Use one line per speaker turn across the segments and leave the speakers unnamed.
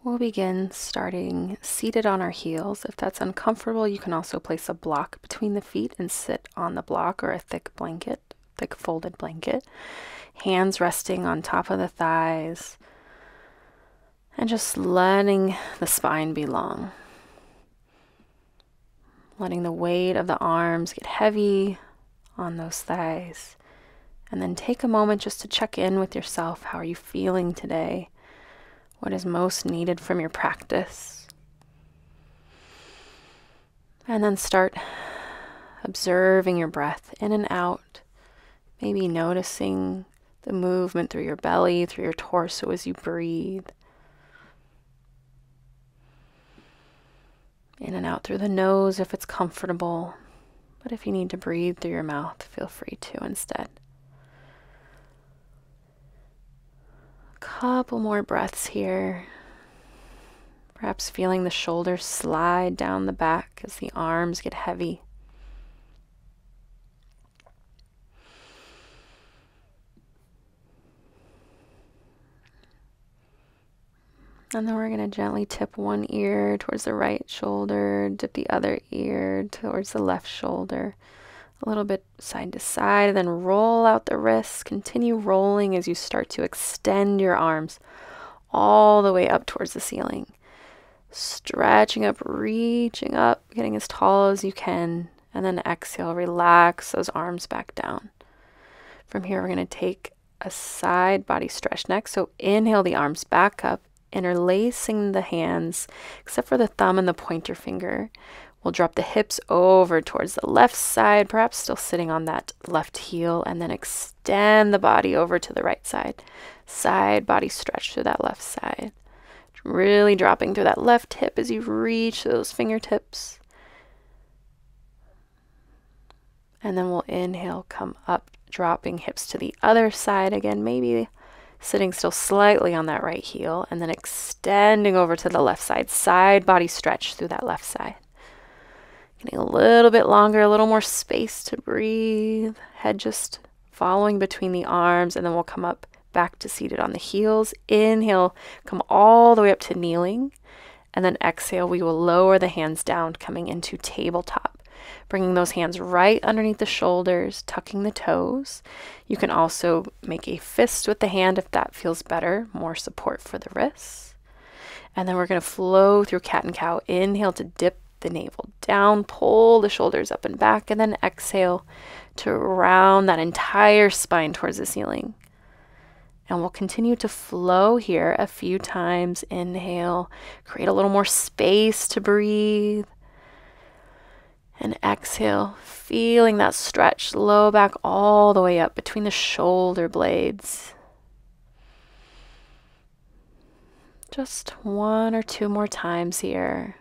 We'll begin starting seated on our heels. If that's uncomfortable, you can also place a block between the feet and sit on the block or a thick blanket, thick folded blanket. Hands resting on top of the thighs and just letting the spine be long. Letting the weight of the arms get heavy on those thighs. And then take a moment just to check in with yourself. How are you feeling today? What is most needed from your practice? And then start observing your breath in and out. Maybe noticing the movement through your belly, through your torso as you breathe. In and out through the nose if it's comfortable. But if you need to breathe through your mouth, feel free to instead. Couple more breaths here. Perhaps feeling the shoulders slide down the back as the arms get heavy. And then we're going to gently tip one ear towards the right shoulder, dip the other ear towards the left shoulder. A little bit side to side, then roll out the wrists. Continue rolling as you start to extend your arms all the way up towards the ceiling. Stretching up, reaching up, getting as tall as you can. And then exhale, relax those arms back down. From here, we're going to take a side body stretch next. So inhale the arms back up, interlacing the hands, except for the thumb and the pointer finger. We'll drop the hips over towards the left side, perhaps still sitting on that left heel, and then extend the body over to the right side. Side body stretch through that left side. Really dropping through that left hip as you reach those fingertips. And then we'll inhale, come up, dropping hips to the other side again, maybe sitting still slightly on that right heel, and then extending over to the left side. Side body stretch through that left side. Getting a little bit longer, a little more space to breathe. Head just following between the arms, and then we'll come up back to seated on the heels. Inhale, come all the way up to kneeling, and then exhale, we will lower the hands down, coming into tabletop. Bringing those hands right underneath the shoulders, tucking the toes. You can also make a fist with the hand if that feels better, more support for the wrists. And then we're going to flow through cat and cow. Inhale to dip the navel down, pull the shoulders up and back, and then exhale to round that entire spine towards the ceiling. And we'll continue to flow here a few times. Inhale, create a little more space to breathe. And exhale, feeling that stretch, low back all the way up between the shoulder blades. Just one or two more times here.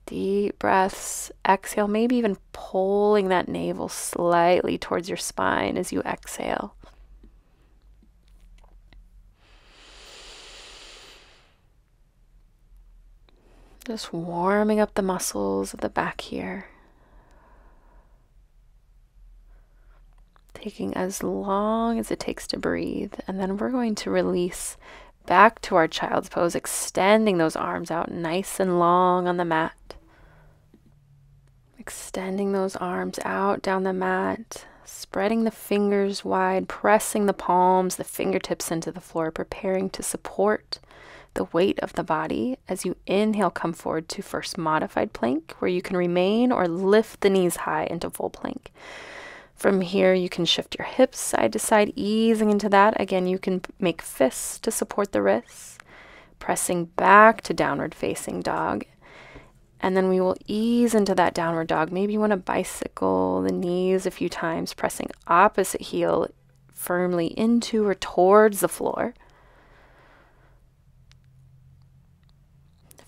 Deep breaths. Exhale, maybe even pulling that navel slightly towards your spine as you exhale. Just warming up the muscles of the back here. Taking as long as it takes to breathe. And then we're going to release back to our child's pose, extending those arms out nice and long on the mat. Extending those arms out down the mat. Spreading the fingers wide, pressing the palms, the fingertips into the floor, preparing to support the weight of the body. As you inhale, come forward to first modified plank, where you can remain or lift the knees high into full plank. From here, you can shift your hips side to side, easing into that. Again, you can make fists to support the wrists, pressing back to downward facing dog. And then we will ease into that downward dog. Maybe you want to bicycle the knees a few times, pressing opposite heel firmly into or towards the floor.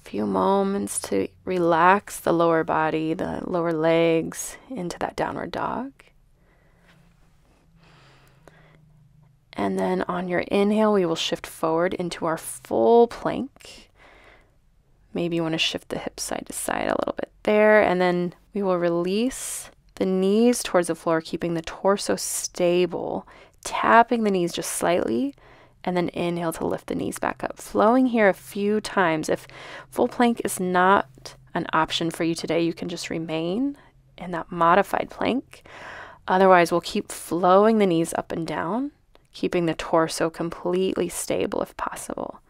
Few moments to relax the lower body, the lower legs into that downward dog. And then on your inhale, we will shift forward into our full plank. Maybe you want to shift the hips side to side a little bit there. And then we will release the knees towards the floor, keeping the torso stable, tapping the knees just slightly and then inhale to lift the knees back up. Flowing here a few times. If full plank is not an option for you today, you can just remain in that modified plank. Otherwise, we'll keep flowing the knees up and down, keeping the torso completely stable if possible.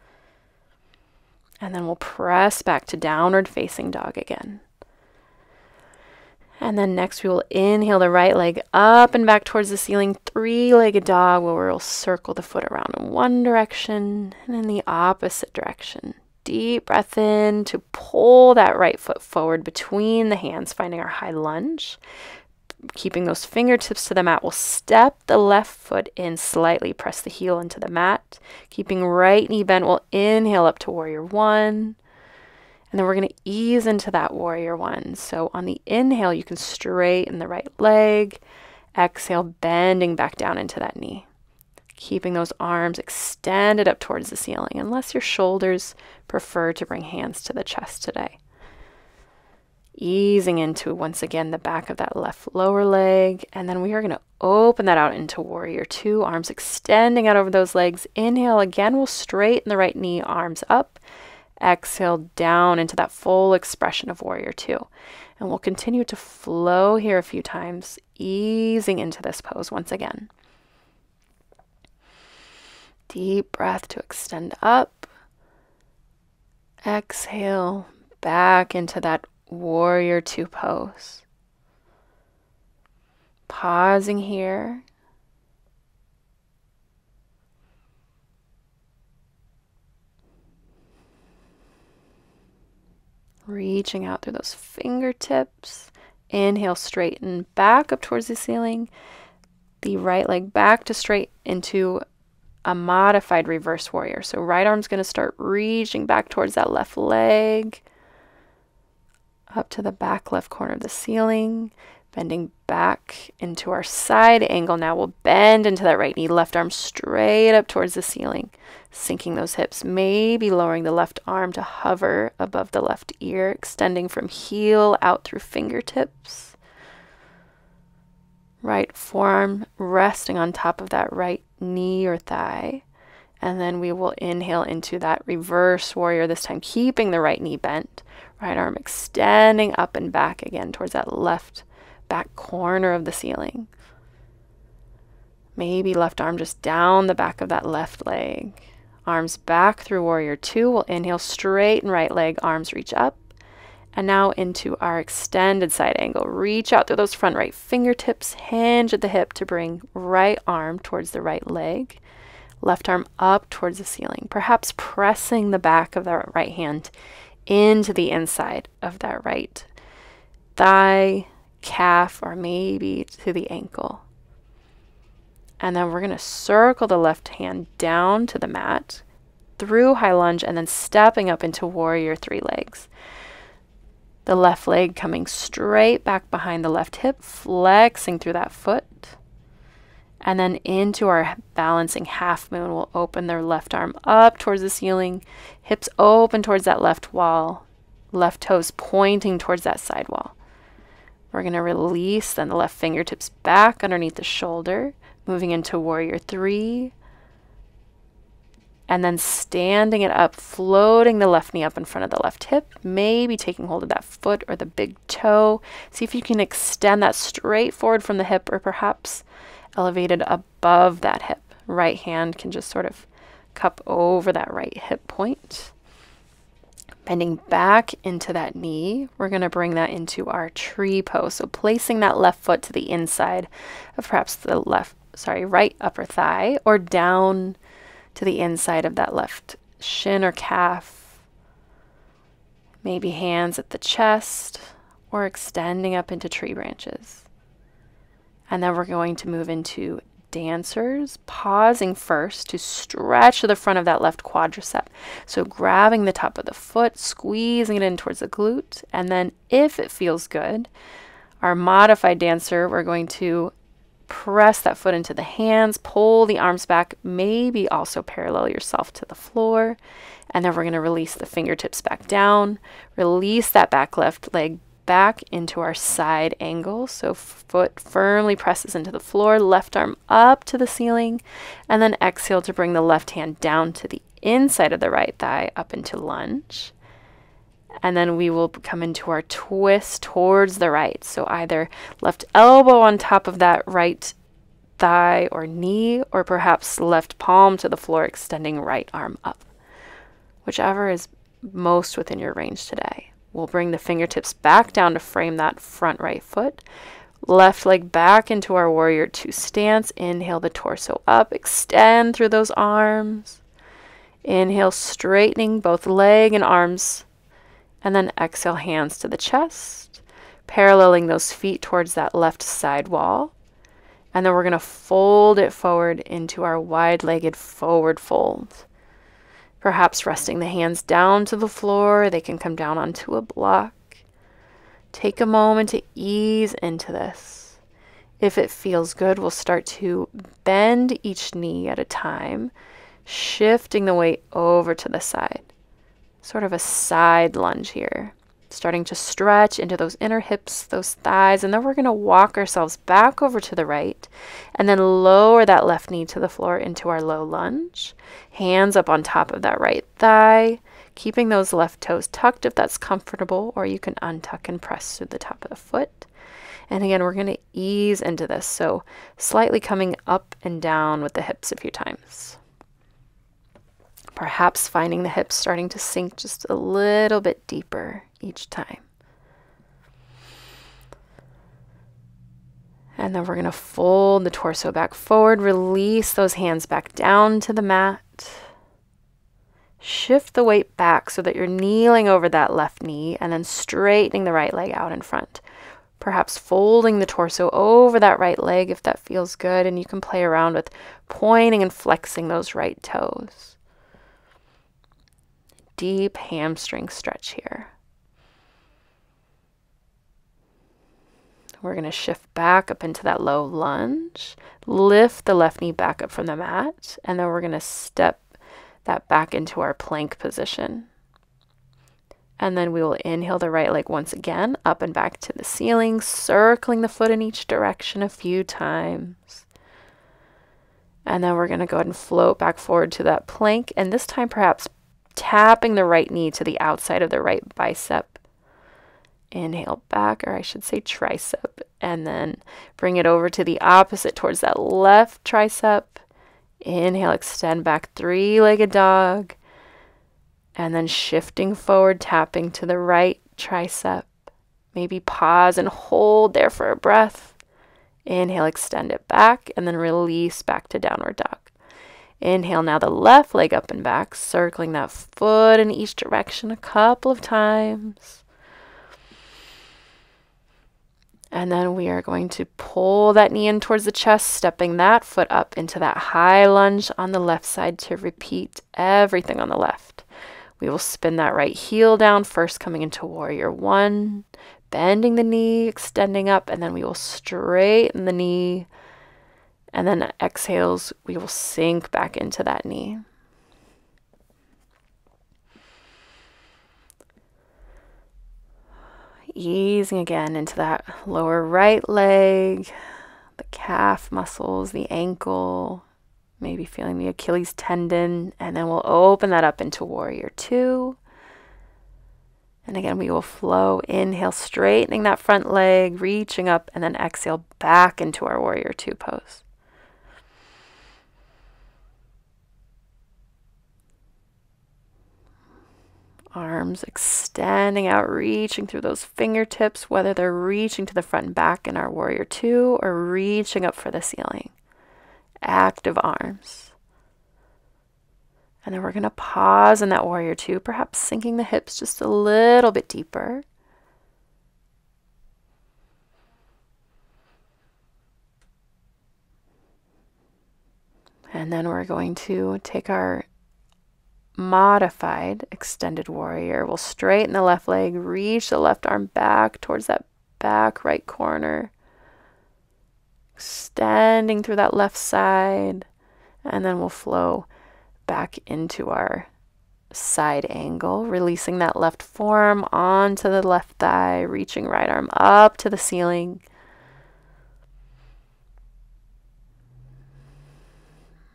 And then we'll press back to downward facing dog again. And then next we will inhale the right leg up and back towards the ceiling, three-legged dog, where we'll circle the foot around in one direction and in the opposite direction. Deep breath in to pull that right foot forward between the hands, finding our high lunge. Keeping those fingertips to the mat, we'll step the left foot in slightly, press the heel into the mat. Keeping right knee bent, we'll inhale up to warrior one. And then we're going to ease into that warrior one. So on the inhale, you can straighten the right leg. Exhale, bending back down into that knee. Keeping those arms extended up towards the ceiling, unless your shoulders prefer to bring hands to the chest today. Easing into, once again, the back of that left lower leg. And then we are going to open that out into warrior two, arms extending out over those legs. Inhale again, we'll straighten the right knee, arms up. Exhale down into that full expression of warrior two. And we'll continue to flow here a few times, easing into this pose once again. Deep breath to extend up. Exhale back into that warrior two pose. Pausing here. Reaching out through those fingertips. Inhale, straighten back up towards the ceiling. The right leg back to straight into a modified reverse warrior. So right arm's going to start reaching back towards that left leg. Up to the back left corner of the ceiling. Bending back into our side angle. Now we'll bend into that right knee. Left arm straight up towards the ceiling. Sinking those hips, maybe lowering the left arm to hover above the left ear, extending from heel out through fingertips. Right forearm resting on top of that right knee or thigh. And then we will inhale into that reverse warrior, this time keeping the right knee bent. Right arm extending up and back again towards that left back corner of the ceiling. Maybe left arm just down the back of that left leg. Arms back through warrior two. We'll inhale, straighten right leg, arms reach up. And now into our extended side angle. Reach out through those front right fingertips, hinge at the hip to bring right arm towards the right leg. Left arm up towards the ceiling, perhaps pressing the back of that right hand into the inside of that right thigh, calf, or maybe to the ankle. And then we're going to circle the left hand down to the mat through high lunge and then stepping up into warrior three legs. The left leg coming straight back behind the left hip, flexing through that foot. And then into our balancing half moon, we'll open their left arm up towards the ceiling, hips open towards that left wall, left toes pointing towards that side wall. We're going to release then the left fingertips back underneath the shoulder, moving into warrior three. And then standing it up, floating the left knee up in front of the left hip, maybe taking hold of that foot or the big toe. See if you can extend that straight forward from the hip or perhaps elevated above that hip. Right hand can just sort of cup over that right hip point. Bending back into that knee, we're going to bring that into our tree pose. So placing that left foot to the inside of perhaps the right upper thigh or down to the inside of that left shin or calf. Maybe hands at the chest or extending up into tree branches. And then we're going to move into dancers, pausing first to stretch to the front of that left quadricep. So grabbing the top of the foot, squeezing it in towards the glute. And then if it feels good, our modified dancer, we're going to press that foot into the hands, pull the arms back, maybe also parallel yourself to the floor. And then we're going to release the fingertips back down, release that back left leg back into our side angle. So foot firmly presses into the floor, left arm up to the ceiling, and then exhale to bring the left hand down to the inside of the right thigh up into lunge. And then we will come into our twist towards the right. So either left elbow on top of that right thigh or knee, or perhaps left palm to the floor, extending right arm up. Whichever is most within your range today. We'll bring the fingertips back down to frame that front right foot. Left leg back into our warrior two stance. Inhale the torso up, extend through those arms. Inhale, straightening both leg and arms. And then exhale, hands to the chest, paralleling those feet towards that left side wall. And then we're going to fold it forward into our wide-legged forward fold. Perhaps resting the hands down to the floor. They can come down onto a block. Take a moment to ease into this. If it feels good, we'll start to bend each knee at a time, shifting the weight over to the side. Sort of a side lunge here. Starting to stretch into those inner hips, those thighs, and then we're going to walk ourselves back over to the right and then lower that left knee to the floor into our low lunge. Hands up on top of that right thigh, keeping those left toes tucked if that's comfortable, or you can untuck and press through the top of the foot. And again, we're going to ease into this, so slightly coming up and down with the hips a few times. Perhaps finding the hips starting to sink just a little bit deeper each time. And then we're going to fold the torso back forward, release those hands back down to the mat. Shift the weight back so that you're kneeling over that left knee and then straightening the right leg out in front. Perhaps folding the torso over that right leg if that feels good, and you can play around with pointing and flexing those right toes. Deep hamstring stretch here. We're going to shift back up into that low lunge, lift the left knee back up from the mat, and then we're going to step that back into our plank position. And then we will inhale the right leg once again, up and back to the ceiling, circling the foot in each direction a few times. And then we're going to go ahead and float back forward to that plank, and this time perhaps tapping the right knee to the outside of the right bicep. Inhale back, or I should say tricep, and then bring it over to the opposite towards that left tricep. Inhale, extend back, three-legged dog, and then shifting forward, tapping to the right tricep. Maybe pause and hold there for a breath. Inhale, extend it back, and then release back to downward dog. Inhale, now the left leg up and back, circling that foot in each direction a couple of times. And then we are going to pull that knee in towards the chest, stepping that foot up into that high lunge on the left side to repeat everything on the left. We will spin that right heel down, first coming into warrior one, bending the knee, extending up, and then we will straighten the knee. And then exhales, we will sink back into that knee. Easing again into that lower right leg, the calf muscles, the ankle, maybe feeling the Achilles tendon, and then we'll open that up into warrior two. And again, we will flow, inhale, straightening that front leg, reaching up, and then exhale back into our warrior two pose. Arms extending out, reaching through those fingertips, whether they're reaching to the front and back in our warrior two or reaching up for the ceiling. Active arms. And then we're going to pause in that warrior two, perhaps sinking the hips just a little bit deeper. And then we're going to take our modified extended warrior. We'll straighten the left leg, reach the left arm back towards that back right corner, extending through that left side, and then we'll flow back into our side angle, releasing that left forearm onto the left thigh, reaching right arm up to the ceiling.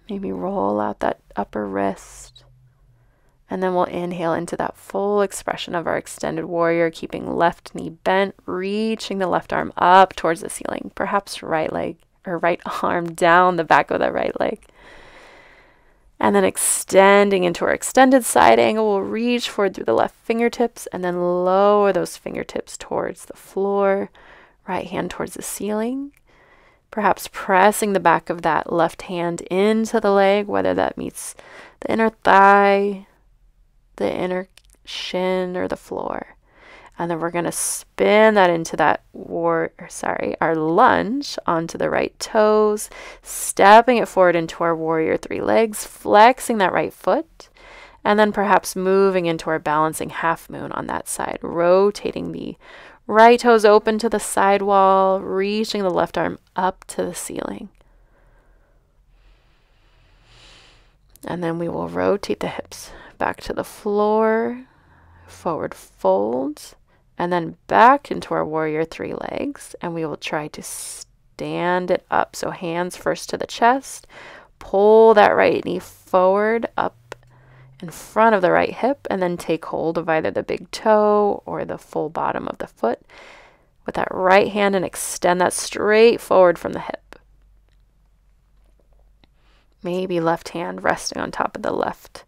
Maybe roll out that upper wrist. And then we'll inhale into that full expression of our extended warrior, keeping left knee bent, reaching the left arm up towards the ceiling, perhaps right leg or right arm down the back of the right leg. And then extending into our extended side angle, we'll reach forward through the left fingertips and then lower those fingertips towards the floor, right hand towards the ceiling. Perhaps pressing the back of that left hand into the leg, whether that meets the inner thigh, the inner shin, or the floor. And then we're going to spin that into that our lunge onto the right toes, stepping it forward into our warrior 3 legs, flexing that right foot, and then perhaps moving into our balancing half moon on that side, rotating the right toes open to the side wall, reaching the left arm up to the ceiling. And then we will rotate the hips back to the floor, forward fold, and then back into our warrior 3 legs, and we will try to stand it up. So hands first to the chest, pull that right knee forward up in front of the right hip, and then take hold of either the big toe or the full bottom of the foot with that right hand and extend that straight forward from the hip. Maybe left hand resting on top of the left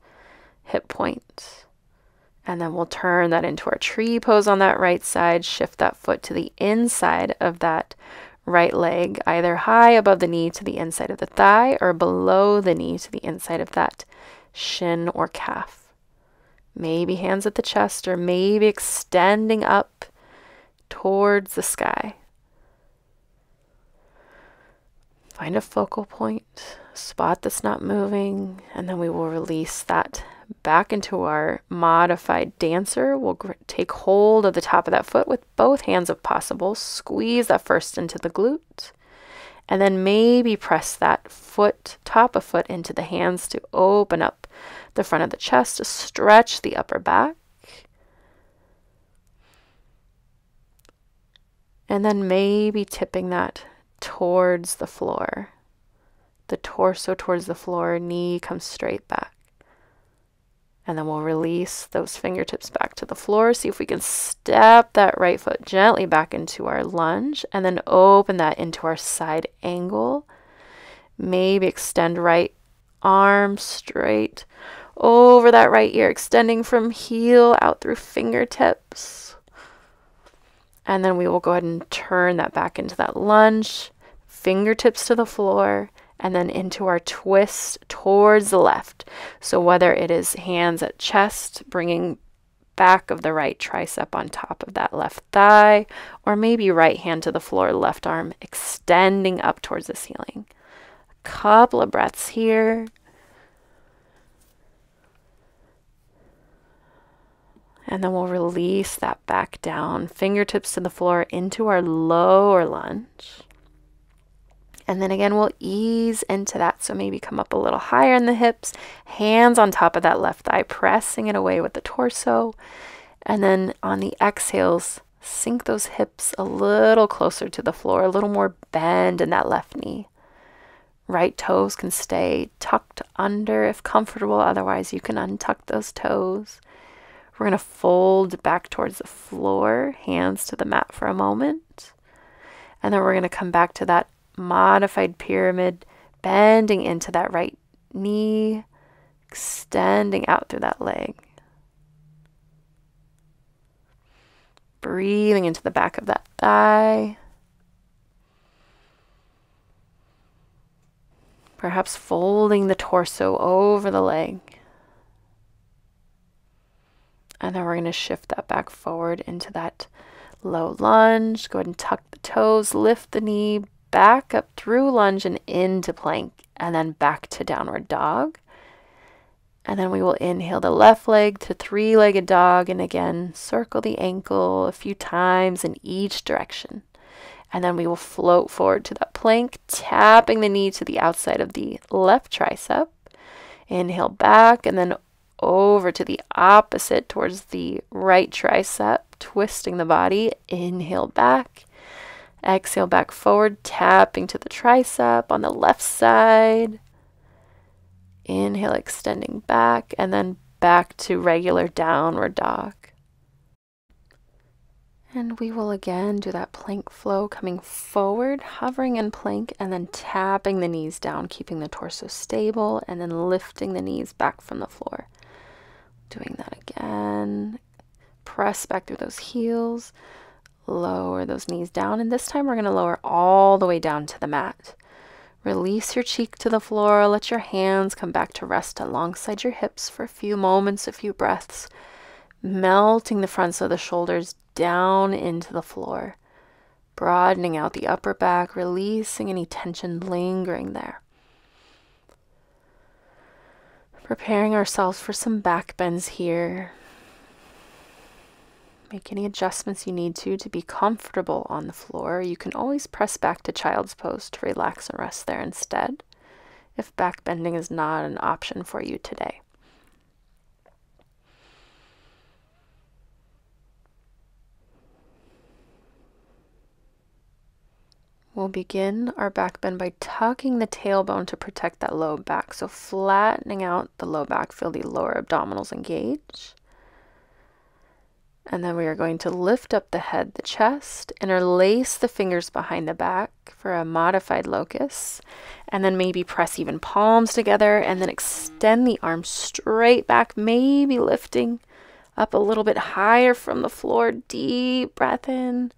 hip point. And then we'll turn that into our tree pose on that right side, shift that foot to the inside of that right leg, either high above the knee to the inside of the thigh or below the knee to the inside of that shin or calf. Maybe hands at the chest or maybe extending up towards the sky. Find a focal point, spot that's not moving, and then we will release that back into our modified dancer. We'll take hold of the top of that foot with both hands if possible. Squeeze that first into the glute. And then maybe press that foot, top of foot, into the hands to open up the front of the chest to stretch the upper back. And then maybe tipping that towards the floor. The torso towards the floor, knee comes straight back. And then we'll release those fingertips back to the floor. See if we can step that right foot gently back into our lunge and then open that into our side angle. Maybe extend right arm straight over that right ear, extending from heel out through fingertips. And then we will go ahead and turn that back into that lunge, fingertips to the floor, and then into our twist towards the left. So whether it is hands at chest, bringing back of the right tricep on top of that left thigh, or maybe right hand to the floor, left arm extending up towards the ceiling. A couple of breaths here. And then we'll release that back down, fingertips to the floor into our lower lunge. And then again, we'll ease into that. So maybe come up a little higher in the hips, hands on top of that left thigh, pressing it away with the torso. And then on the exhales, sink those hips a little closer to the floor, a little more bend in that left knee. Right toes can stay tucked under if comfortable. Otherwise, you can untuck those toes. We're going to fold back towards the floor, hands to the mat for a moment. And then we're going to come back to that modified pyramid, bending into that right knee, extending out through that leg. Breathing into the back of that thigh. Perhaps folding the torso over the leg. And then we're going to shift that back forward into that low lunge. Go ahead and tuck the toes, lift the knee, back up through lunge and into plank, and then back to downward dog. And then we will inhale the left leg to 3-legged dog, and again, circle the ankle a few times in each direction. And then we will float forward to that plank, tapping the knee to the outside of the left tricep. Inhale back, and then over to the opposite towards the right tricep, twisting the body. Inhale back. Exhale back forward, tapping to the tricep on the left side. Inhale, extending back, and then back to regular downward dog. And we will again do that plank flow, coming forward, hovering in plank, and then tapping the knees down, keeping the torso stable, and then lifting the knees back from the floor. Doing that again. Press back through those heels. Lower those knees down, and this time we're going to lower all the way down to the mat. Release your cheek to the floor. Let your hands come back to rest alongside your hips for a few moments, a few breaths, melting the fronts of the shoulders down into the floor, broadening out the upper back, releasing any tension lingering there. Preparing ourselves for some back bends here. Make any adjustments you need to be comfortable on the floor. You can always press back to child's pose to relax and rest there instead, if back bending is not an option for you today. We'll begin our back bend by tucking the tailbone to protect that low back. So flattening out the low back, feel the lower abdominals engage. And then we are going to lift up the head, the chest, interlace the fingers behind the back for a modified locust. And then maybe press even palms together and then extend the arms straight back, maybe lifting up a little bit higher from the floor. Deep breath in.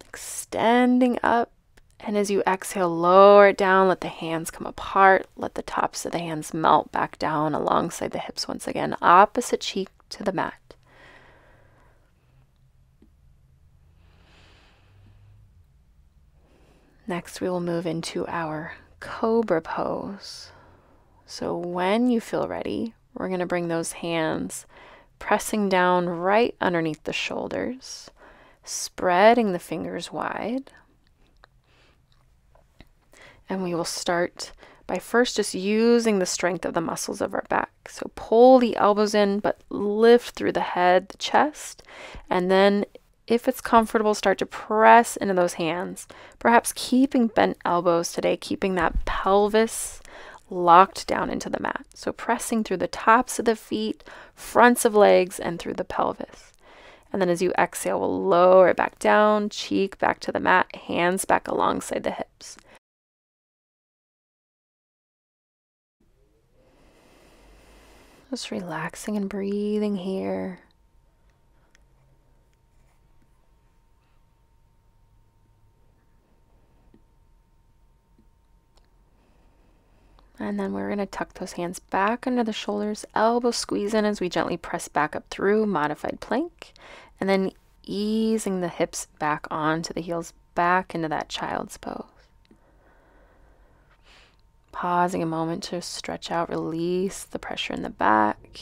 Extending up, and as you exhale, lower it down, let the hands come apart, let the tops of the hands melt back down alongside the hips once again, opposite cheek to the mat. Next, we will move into our cobra pose. So when you feel ready, we're going to bring those hands pressing down right underneath the shoulders, spreading the fingers wide. And we will start by first just using the strength of the muscles of our back. So pull the elbows in, but lift through the head, the chest, and then if it's comfortable, start to press into those hands. Perhaps keeping bent elbows today, keeping that pelvis locked down into the mat. So pressing through the tops of the feet, fronts of legs, and through the pelvis. And then as you exhale, we'll lower it back down, cheek back to the mat, hands back alongside the hips. Just relaxing and breathing here. And then we're going to tuck those hands back under the shoulders, elbows squeeze in as we gently press back up through modified plank, and then easing the hips back onto the heels, back into that child's pose. Pausing a moment to stretch out, release the pressure in the back.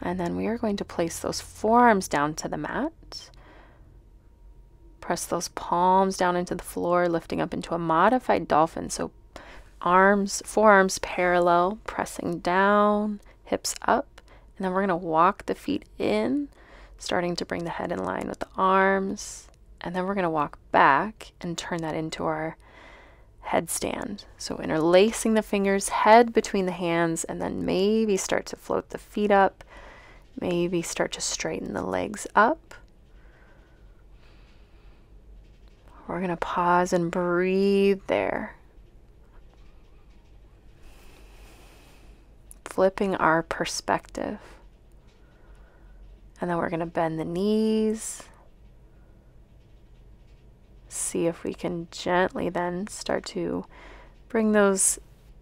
And then we are going to place those forearms down to the mat. Press those palms down into the floor, lifting up into a modified dolphin. So forearms parallel, pressing down, hips up. And then we're going to walk the feet in, starting to bring the head in line with the arms. And then we're going to walk back and turn that into our headstand. So interlacing the fingers, head between the hands, and then maybe start to float the feet up. Maybe start to straighten the legs up. We're going to pause and breathe there. Flipping our perspective. And then we're going to bend the knees. See if we can gently then start to bring those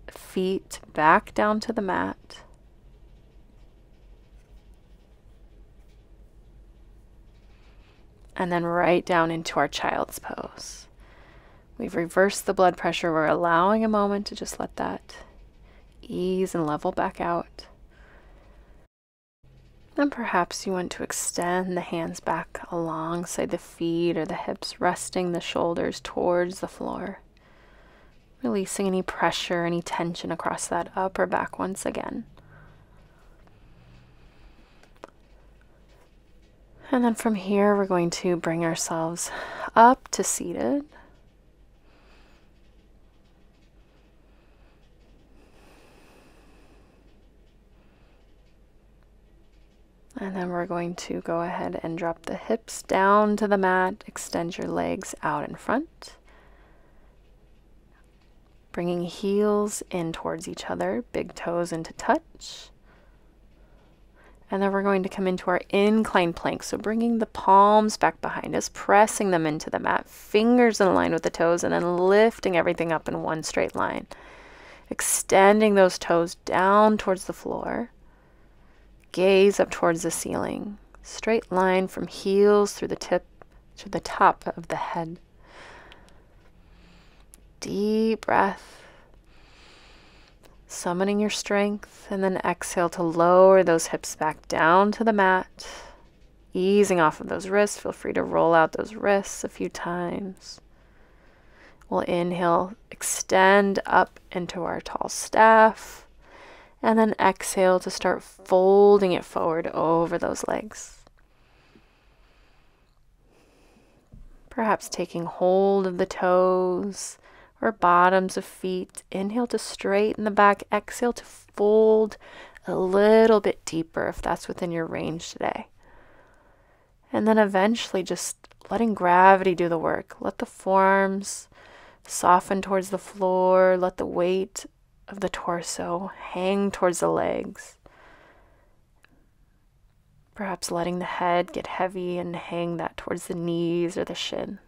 feet back down to the mat. And then right down into our child's pose. We've reversed the blood pressure. We're allowing a moment to just let that ease and level back out. And perhaps you want to extend the hands back alongside the feet or the hips, resting the shoulders towards the floor. Releasing any pressure, any tension across that upper back once again. And then from here, we're going to bring ourselves up to seated. And then we're going to go ahead and drop the hips down to the mat, extend your legs out in front. Bringing heels in towards each other, big toes into touch. And then we're going to come into our inclined plank. So bringing the palms back behind us, pressing them into the mat, fingers in line with the toes, and then lifting everything up in one straight line. Extending those toes down towards the floor. Gaze up towards the ceiling. Straight line from heels through the tip to the top of the head. Deep breath. Summoning your strength, and then exhale to lower those hips back down to the mat. Easing off of those wrists. Feel free to roll out those wrists a few times. We'll inhale, extend up into our tall staff. And then exhale to start folding it forward over those legs. Perhaps taking hold of the toes or bottoms of feet. Inhale to straighten the back. Exhale to fold a little bit deeper if that's within your range today. And then eventually just letting gravity do the work. Let the forearms soften towards the floor. Let the weight of the torso hang towards the legs. Perhaps letting the head get heavy and hang that towards the knees or the shins.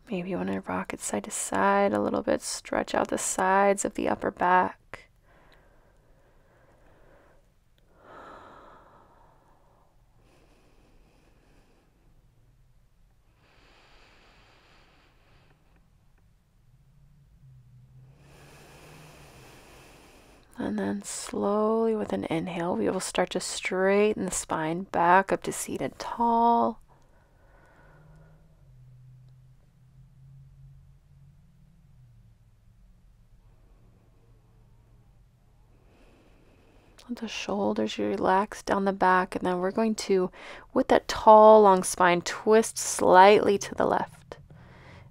Maybe you want to rock it side to side a little bit, stretch out the sides of the upper back. And then slowly with an inhale, we will start to straighten the spine back up to seated tall. Let the shoulders relax down the back, and then we're going to, with that tall, long spine, twist slightly to the left.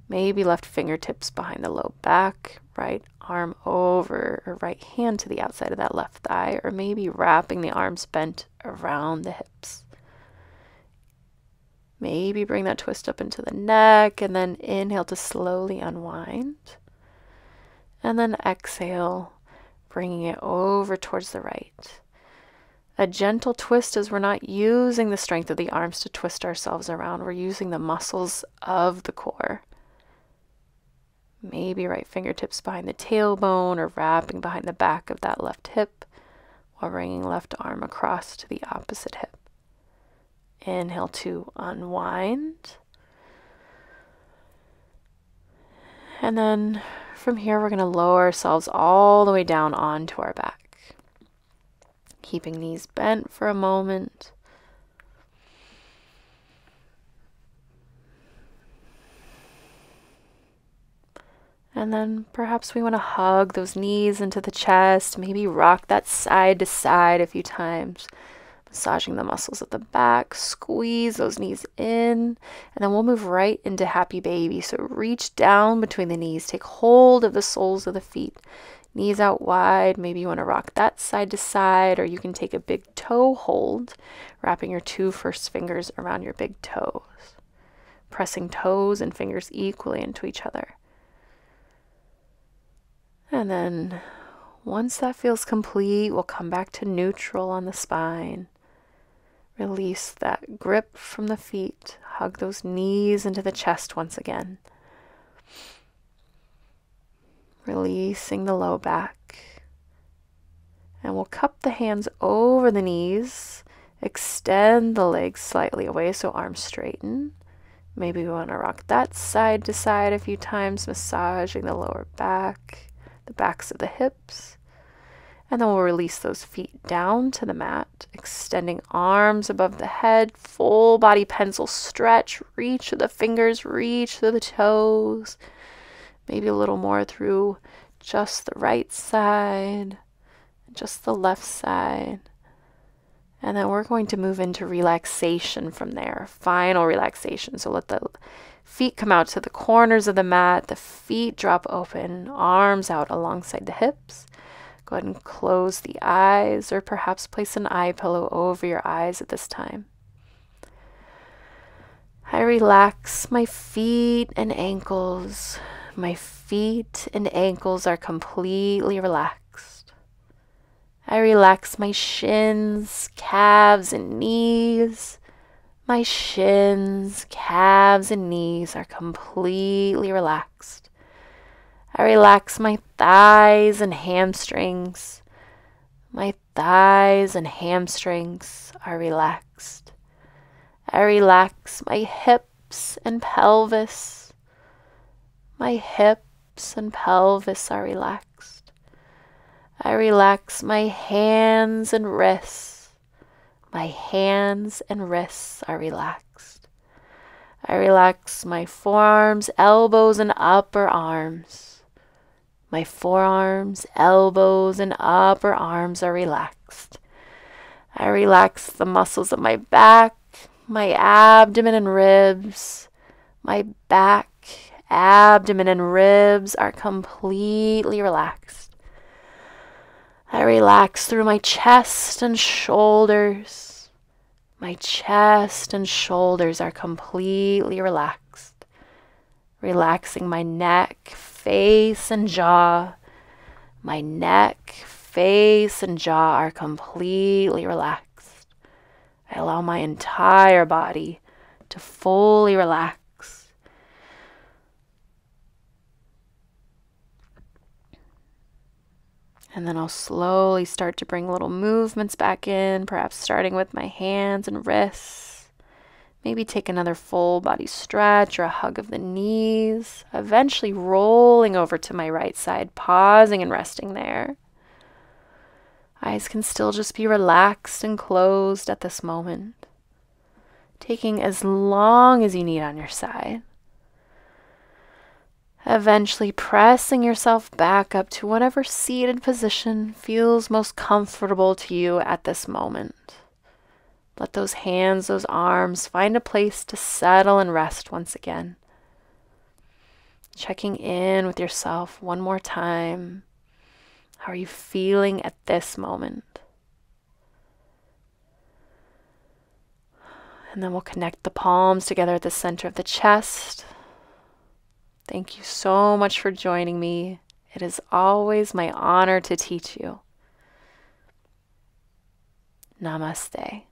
Maybe left fingertips behind the low back, right arm over, or right hand to the outside of that left thigh, or maybe wrapping the arms bent around the hips. Maybe bring that twist up into the neck, and then inhale to slowly unwind. And then exhale, bringing it over towards the right. A gentle twist as we're not using the strength of the arms to twist ourselves around. We're using the muscles of the core. Maybe right fingertips behind the tailbone or wrapping behind the back of that left hip while bringing left arm across to the opposite hip. Inhale to unwind. And then from here, we're going to lower ourselves all the way down onto our back. Keeping knees bent for a moment. And then perhaps we want to hug those knees into the chest, maybe rock that side to side a few times, massaging the muscles of the back, squeeze those knees in, and then we'll move right into happy baby. So reach down between the knees, take hold of the soles of the feet, knees out wide. Maybe you want to rock that side to side, or you can take a big toe hold, wrapping your two first fingers around your big toes, pressing toes and fingers equally into each other. And then once that feels complete, we'll come back to neutral on the spine. Release that grip from the feet. Hug those knees into the chest once again. Releasing the low back. And we'll cup the hands over the knees. Extend the legs slightly away so arms straighten. Maybe we want to rock that side to side a few times, massaging the lower back, the backs of the hips. And then we'll release those feet down to the mat, extending arms above the head, full body pencil stretch, reach through the fingers, reach through the toes. Maybe a little more through just the right side, just the left side. And then we're going to move into relaxation from there, final relaxation. So let the feet come out to the corners of the mat, the feet drop open, arms out alongside the hips. Go ahead and close the eyes, or perhaps place an eye pillow over your eyes at this time. I relax my feet and ankles. My feet and ankles are completely relaxed. I relax my shins, calves, and knees. My shins, calves, and knees are completely relaxed. I relax my thighs and hamstrings. My thighs and hamstrings are relaxed. I relax my hips and pelvis. My hips and pelvis are relaxed. I relax my hands and wrists. My hands and wrists are relaxed. I relax my forearms, elbows, and upper arms. My forearms, elbows, and upper arms are relaxed. I relax the muscles of my back, my abdomen and ribs. My back, abdomen, and ribs are completely relaxed. I relax through my chest and shoulders. My chest and shoulders are completely relaxed. Relaxing my neck, face, and jaw. My neck, face, and jaw are completely relaxed. I allow my entire body to fully relax. And then I'll slowly start to bring little movements back in, perhaps starting with my hands and wrists. Maybe take another full body stretch or a hug of the knees, eventually rolling over to my right side, pausing and resting there. Eyes can still just be relaxed and closed at this moment, taking as long as you need on your side. Eventually pressing yourself back up to whatever seated position feels most comfortable to you at this moment. Let those hands, those arms find a place to settle and rest once again. Checking in with yourself one more time. How are you feeling at this moment? And then we'll connect the palms together at the center of the chest. Thank you so much for joining me. It is always my honor to teach you. Namaste.